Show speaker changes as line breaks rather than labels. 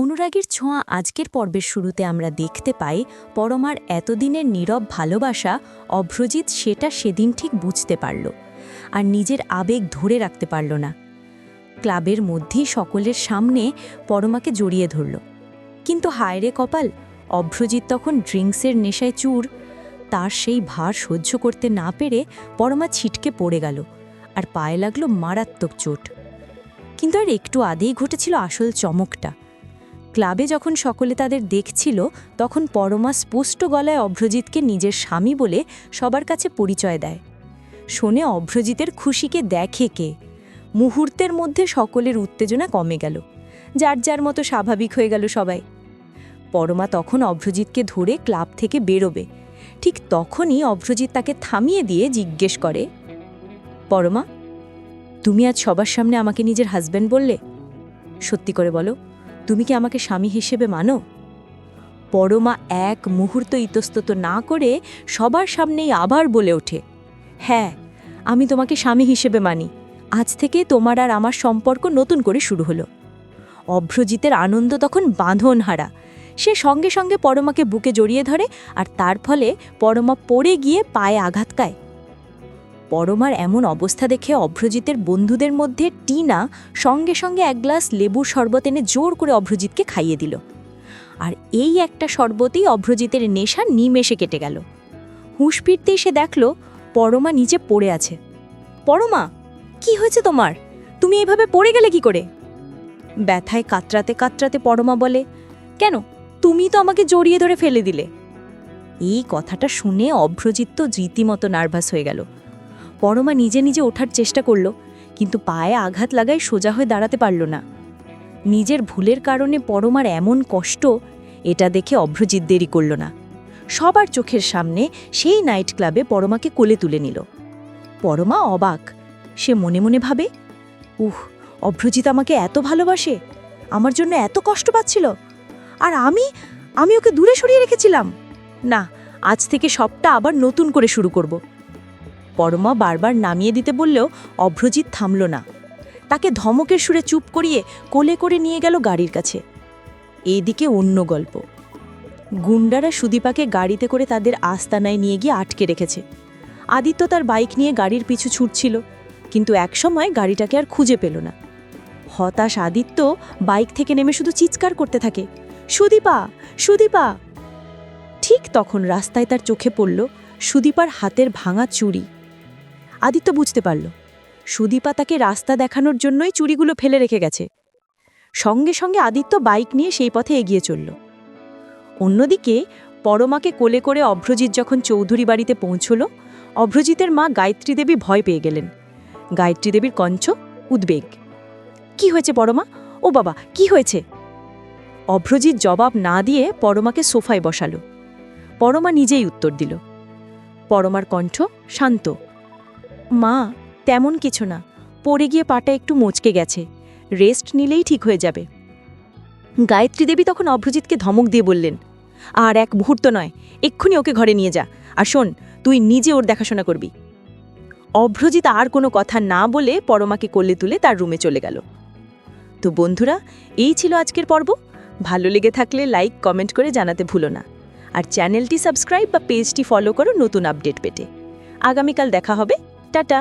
অনুরাগের ছোঁয়া আজকের পর্বের শুরুতে আমরা দেখতে পাই পরমার এতদিনের নীরব ভালোবাসা অভ্রজিৎ সেটা সেদিন ঠিক বুঝতে পারল আর নিজের আবেগ ধরে রাখতে পারল না। ক্লাবের মধ্যেই সকলের সামনে পরমাকে জড়িয়ে ধরল, কিন্তু হায় রে কপাল, অভ্রজিৎ তখন ড্রিঙ্কসের নেশায় চুর। তার সেই ভার সহ্য করতে না পেরে পরমা ছিটকে পড়ে গেল আর পায়ে লাগল মারাত্মক চোট। কিন্তু আর একটু আগেই ঘটেছিল আসল চমকটা। ক্লাবে যখন সকলে তাদের দেখছিল তখন পরমা স্পষ্ট গলায় অভ্রজিৎকে নিজের স্বামী বলে সবার কাছে পরিচয় দেয়। শোনে অভ্রজিতের খুশিকে দেখে কে। মুহূর্তের মধ্যে সকলের উত্তেজনা কমে গেল, যার যার মতো স্বাভাবিক হয়ে গেল সবাই। পরমা তখন অভ্রজিৎকে ধরে ক্লাব থেকে বেরোবে, ঠিক তখনই অভ্রজিৎ তাকে থামিয়ে দিয়ে জিজ্ঞেস করে, পরমা, তুমি আজ সবার সামনে আমাকে নিজের হাজব্যান্ড বললে, সত্যি করে বলো, তুমি কি আমাকে স্বামী হিসেবে মানো? পরমা এক মুহূর্ত ইতস্তত না করে সবার সামনেই আবার বলে ওঠে, হ্যাঁ, আমি তোমাকে স্বামী হিসেবে মানি। আজ থেকে তোমার আর আমার সম্পর্ক নতুন করে শুরু হলো। অভ্রজিতের আনন্দ তখন বাঁধনহারা। সে সঙ্গে সঙ্গে পরমাকে বুকে জড়িয়ে ধরে আর তার ফলে পরমা পড়ে গিয়ে পায়ে আঘাত খায়। পরমার এমন অবস্থা দেখে অভ্রজিতের বন্ধুদের মধ্যে টিনা সঙ্গে সঙ্গে এক গ্লাস লেবুর শরবত এনে জোর করে অভ্রজিৎকে খাইয়ে দিল। আর এই একটা শরবতেই অভ্রজিতের নেশা নিমেষে কেটে গেল। হুঁশ ফিরতেই সে দেখল পরমা নিচে পড়ে আছে। পরমা, কি হয়েছে তোমার? তুমি এইভাবে পড়ে গেলে কি করে? ব্যথায় কাতরাতে কাতরাতে পরমা বলে, কেন, তুমি তো আমাকে জড়িয়ে ধরে ফেলে দিলে। এই কথাটা শুনে অভ্রজিৎ তো রীতিমতো নার্ভাস হয়ে গেল। পরমা নিজে নিজে ওঠার চেষ্টা করল, কিন্তু পায়ে আঘাত লাগায় সোজা হয়ে দাঁড়াতে পারল না। নিজের ভুলের কারণে পরমার এমন কষ্ট, এটা দেখে অভ্রজিৎ দেরি করল না। সবার চোখের সামনে সেই নাইট ক্লাবে পরমাকে কোলে তুলে নিল। পরমা অবাক। সে মনে মনে ভাবে, অভ্রজিৎ আমাকে এত ভালোবাসে, আমার জন্য এত কষ্ট পাচ্ছিল, আর আমি ওকে দূরে সরিয়ে রেখেছিলাম। না, আজ থেকে সবটা আবার নতুন করে শুরু করব। পরমা বারবার নামিয়ে দিতে বললেও অভ্রজিৎ থামল না। তাকে ধমকের সুরে চুপ করিয়ে কোলে করে নিয়ে গেল গাড়ির কাছে। এইদিকে অন্য গল্প। গুন্ডারা সুদীপাকে গাড়িতে করে তাদের আস্তানায় নিয়ে গিয়ে আটকে রেখেছে। আদিত্য তার বাইক নিয়ে গাড়ির পিছু ছুটছিল, কিন্তু একসময় গাড়িটাকে আর খুঁজে পেল না। হতাশ আদিত্য বাইক থেকে নেমে শুধু চিৎকার করতে থাকে, সুদীপা, সুদীপা। ঠিক তখন রাস্তায় তার চোখে পড়ল সুদীপার হাতের ভাঙা চুড়ি। আদিত্য বুঝতে পারল সুদীপা তাকে রাস্তা দেখানোর জন্যই চুড়িগুলো ফেলে রেখে গেছে। সঙ্গে সঙ্গে আদিত্য বাইক নিয়ে সেই পথে এগিয়ে চলল। অন্যদিকে পরমাকে কোলে করে অভ্রজিৎ যখন চৌধুরী বাড়িতে পৌঁছল, অভ্রজিতের মা গায়ত্রী দেবী ভয় পেয়ে গেলেন। গায়ত্রী দেবীর কণ্ঠ উদ্বেগ। কি হয়েছে পরমা? ও বাবা, কি হয়েছে? অভ্রজিৎ জবাব না দিয়ে পরমাকে সোফায় বসালো। পরমা নিজেই উত্তর দিল। পরমার কণ্ঠ শান্ত, মা, তেমন কিছু না, পড়ে গিয়ে পাটা একটু মচকে গেছে, রেস্ট নিলেই ঠিক হয়ে যাবে। গায়ত্রী দেবী তখন অভ্রজিৎকে ধমক দিয়ে বললেন, আর এক মুহূর্ত নয়, এক্ষুনি ওকে ঘরে নিয়ে যা, আর শোন, তুই নিজে ওর দেখাশোনা করবি। অভ্রজিৎ আর কোনো কথা না বলে পরমাকে কোলে তুলে তার রুমে চলে গেল। তো বন্ধুরা, এই ছিল আজকের পর্ব। ভালো লেগে থাকলে লাইক কমেন্ট করে জানাতে ভুলো না, আর চ্যানেলটি সাবস্ক্রাইব বা পেজটি ফলো করো নতুন আপডেট পেতে। আগামীকাল দেখা হবে। টাটা।